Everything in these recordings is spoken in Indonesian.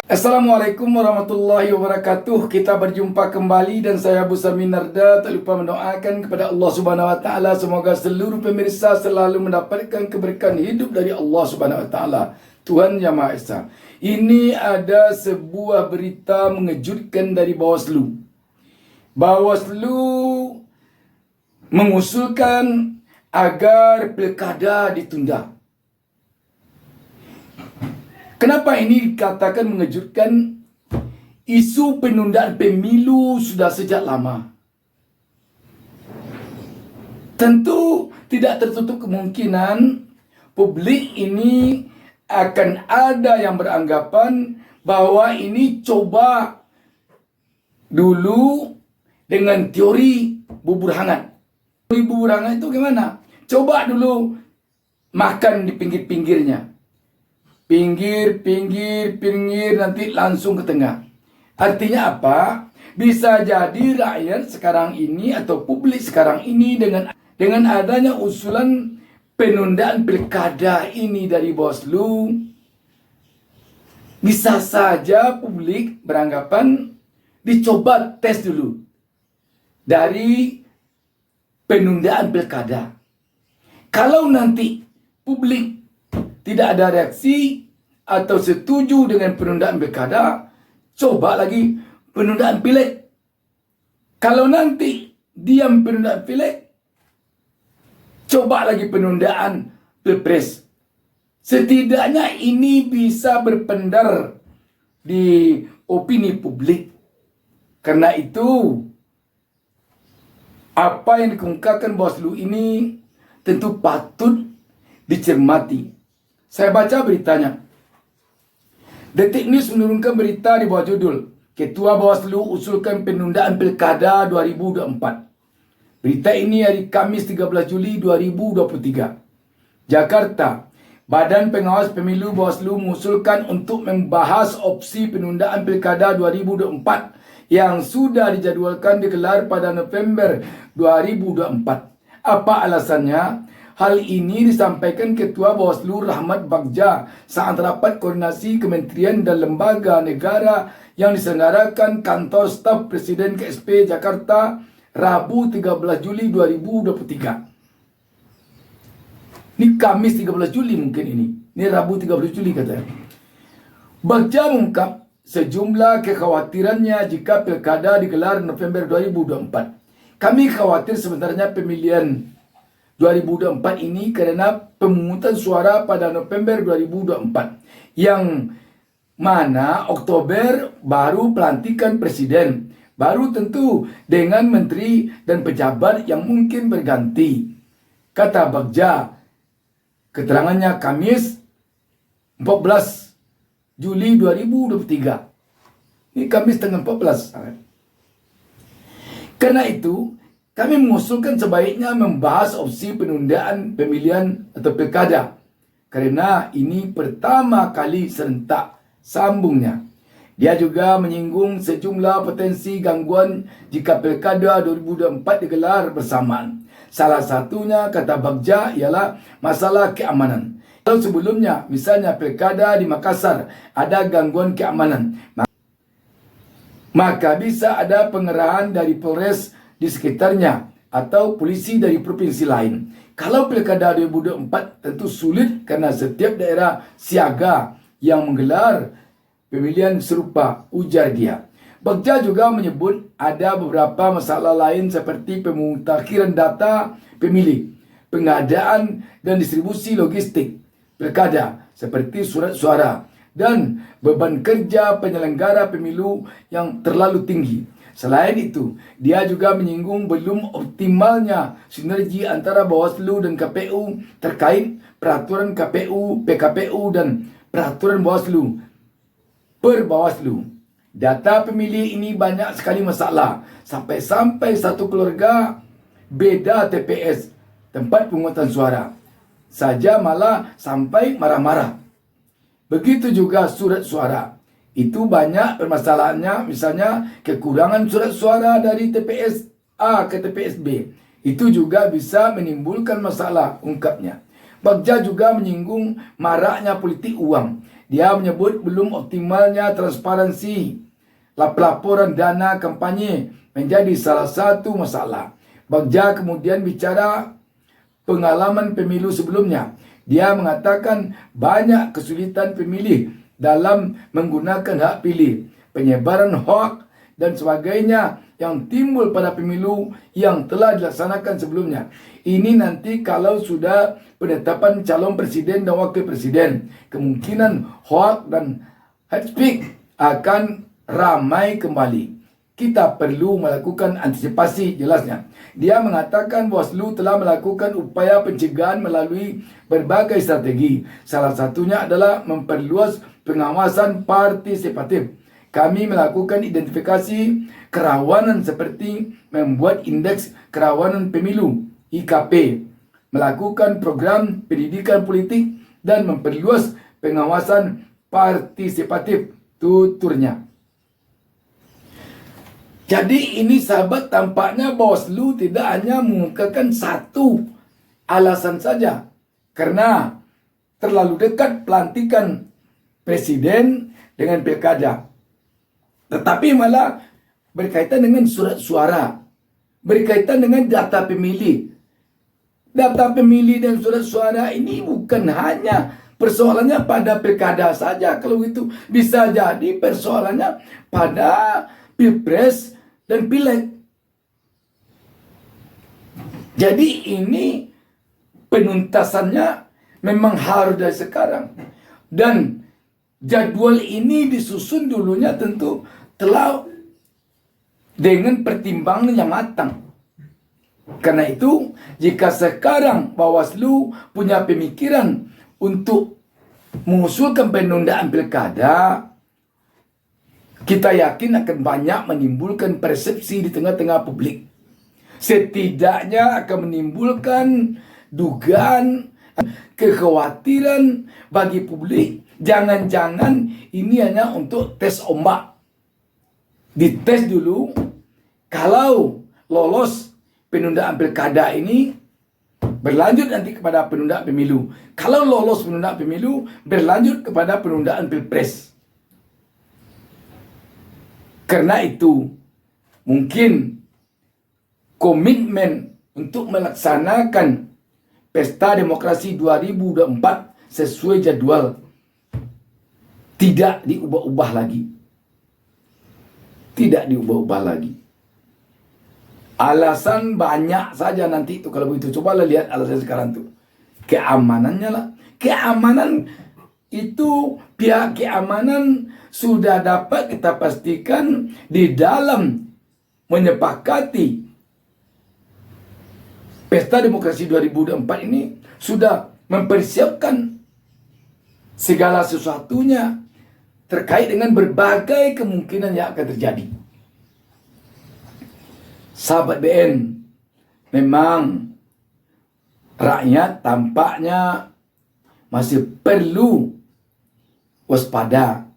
Assalamualaikum warahmatullahi wabarakatuh. Kita berjumpa kembali dan saya Abu Samin Narda. Tak lupa mendoakan kepada Allah Subhanahu Wa Taala semoga seluruh pemirsa selalu mendapatkan keberkahan hidup dari Allah Subhanahu Wa Taala. Tuhan Yang Maha Esa. Ini ada sebuah berita mengejutkan dari Bawaslu. Bawaslu mengusulkan agar pilkada ditunda. Kenapa ini dikatakan mengejutkan? Isu penundaan pemilu sudah sejak lama. Tentu tidak tertutup kemungkinan publik ini akan ada yang beranggapan bahwa ini coba dulu dengan teori bubur hangat. Teori bubur hangat itu gimana? Coba dulu makan di pinggir-pinggirnya. Pinggir, nanti langsung ke tengah. Artinya apa? Bisa jadi rakyat sekarang ini atau publik sekarang ini dengan adanya usulan penundaan pilkada ini dari Bawaslu, bisa saja publik beranggapan dicoba tes dulu dari penundaan pilkada. Kalau nanti publik tidak ada reaksi atau setuju dengan penundaan pilkada, coba lagi penundaan pileg. Kalau nanti diam penundaan pileg, coba lagi penundaan pilpres. Setidaknya ini bisa berpendar di opini publik. Karena itu, apa yang dikemukakan Bawaslu ini tentu patut dicermati. Saya baca beritanya. Detik News menurunkan berita di bawah judul Ketua Bawaslu usulkan penundaan pilkada 2024. Berita ini hari Kamis 13 Juli 2023. Jakarta. Badan Pengawas Pemilu Bawaslu mengusulkan untuk membahas opsi penundaan pilkada 2024 yang sudah dijadualkan digelar pada November 2024. Apa alasannya? Hal ini disampaikan Ketua Bawaslu Rahmat Bagja saat rapat koordinasi kementerian dan lembaga negara yang diselenggarakan Kantor Staf Presiden KSP Jakarta Rabu 13 Juli 2023. Ini Kamis 13 Juli mungkin ini. Ini Rabu 13 Juli katanya. Bagja mengungkap sejumlah kekhawatirannya jika pilkada digelar November 2024. Kami khawatir sebenarnya pemilihan 2024 ini karena pemungutan suara pada November 2024 yang mana Oktober baru pelantikan presiden, baru tentu dengan menteri dan pejabat yang mungkin berganti, kata Bagja. Keterangannya Kamis 14 Juli 2023. Ini Kamis tanggal 14. Karena itu kami mengusulkan sebaiknya membahas opsi penundaan pemilihan atau pilkada. Karena ini pertama kali serentak, sambungnya. Dia juga menyinggung sejumlah potensi gangguan jika pilkada 2024 digelar bersamaan. Salah satunya, kata Bagja, ialah masalah keamanan. Kalau sebelumnya, misalnya pilkada di Makassar, ada gangguan keamanan, maka bisa ada pengerahan dari Polres di sekitarnya atau polisi dari provinsi lain. Kalau pilkada 2024 tentu sulit karena setiap daerah siaga yang menggelar pemilihan serupa, ujar dia. Bagja juga menyebut ada beberapa masalah lain seperti pemutakhiran data pemilih, pengadaan dan distribusi logistik pilkada seperti surat suara, dan beban kerja penyelenggara pemilu yang terlalu tinggi. Selain itu, dia juga menyinggung belum optimalnya sinergi antara Bawaslu dan KPU terkait peraturan KPU, PKPU dan peraturan Bawaslu per Bawaslu. Data pemilih ini banyak sekali masalah. Sampai-sampai satu keluarga beda TPS, tempat pemungutan suara, saja malah sampai marah-marah. Begitu juga surat suara. Itu banyak permasalahannya, misalnya kekurangan surat suara dari TPS A ke TPS B. Itu juga bisa menimbulkan masalah, ungkapnya. Bagja juga menyinggung maraknya politik uang. Dia menyebut belum optimalnya transparansi laporan dana kampanye menjadi salah satu masalah. Bagja kemudian bicara pengalaman pemilu sebelumnya. Dia mengatakan banyak kesulitan pemilih dalam menggunakan hak pilih, penyebaran hoak dan sebagainya yang timbul pada pemilu yang telah dilaksanakan sebelumnya. Ini nanti kalau sudah penetapan calon presiden dan wakil presiden, kemungkinan hoak dan hate speech akan ramai kembali. Kita perlu melakukan antisipasi jelasnya. Dia mengatakan Bawaslu telah melakukan upaya pencegahan melalui berbagai strategi. Salah satunya adalah memperluas pengawasan partisipatif. Kami melakukan identifikasi kerawanan seperti membuat indeks kerawanan pemilu IKP, melakukan program pendidikan politik dan memperluas pengawasan partisipatif, tuturnya. Jadi ini sahabat, tampaknya Bawaslu tidak hanya mengungkapkan satu alasan saja, karena terlalu dekat pelantikan presiden dengan pilkada, tetapi malah berkaitan dengan surat suara, berkaitan dengan data pemilih. Data pemilih dan surat suara ini bukan hanya persoalannya pada pilkada saja. Kalau itu bisa jadi persoalannya pada pilpres dan pileg. Jadi ini penuntasannya memang harus dari sekarang. Dan jadwal ini disusun dulunya tentu telah dengan pertimbangan yang matang. Karena itu, jika sekarang Bawaslu punya pemikiran untuk mengusulkan penundaan pilkada, kita yakin akan banyak menimbulkan persepsi di tengah-tengah publik. Setidaknya akan menimbulkan dugaan, kekhawatiran bagi publik. Jangan-jangan ini hanya untuk tes ombak. Dites dulu, kalau lolos penundaan pilkada ini, berlanjut nanti kepada penundaan pemilu. Kalau lolos penundaan pemilu, berlanjut kepada penundaan pilpres. Karena itu, mungkin komitmen untuk melaksanakan Pesta Demokrasi 2024 sesuai jadwal tidak diubah-ubah lagi. Tidak diubah-ubah lagi. Alasan banyak saja nanti itu kalau begitu. Cobalah lihat alasan sekarang tuh. Keamanannya lah. Keamanan itu, pihak keamanan sudah dapat kita pastikan di dalam menyepakati Pesta Demokrasi 2024 ini sudah mempersiapkan segala sesuatunya terkait dengan berbagai kemungkinan yang akan terjadi. Sahabat BN, memang rakyat tampaknya masih perlu waspada,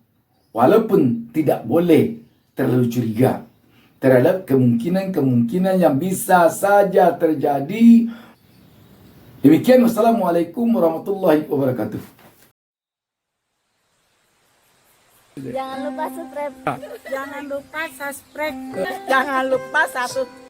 walaupun tidak boleh terlalu curiga terhadap kemungkinan-kemungkinan yang bisa saja terjadi. Demikian, wassalamualaikum warahmatullahi wabarakatuh. Jangan lupa subscribe. Jangan lupa subscribe. Jangan lupa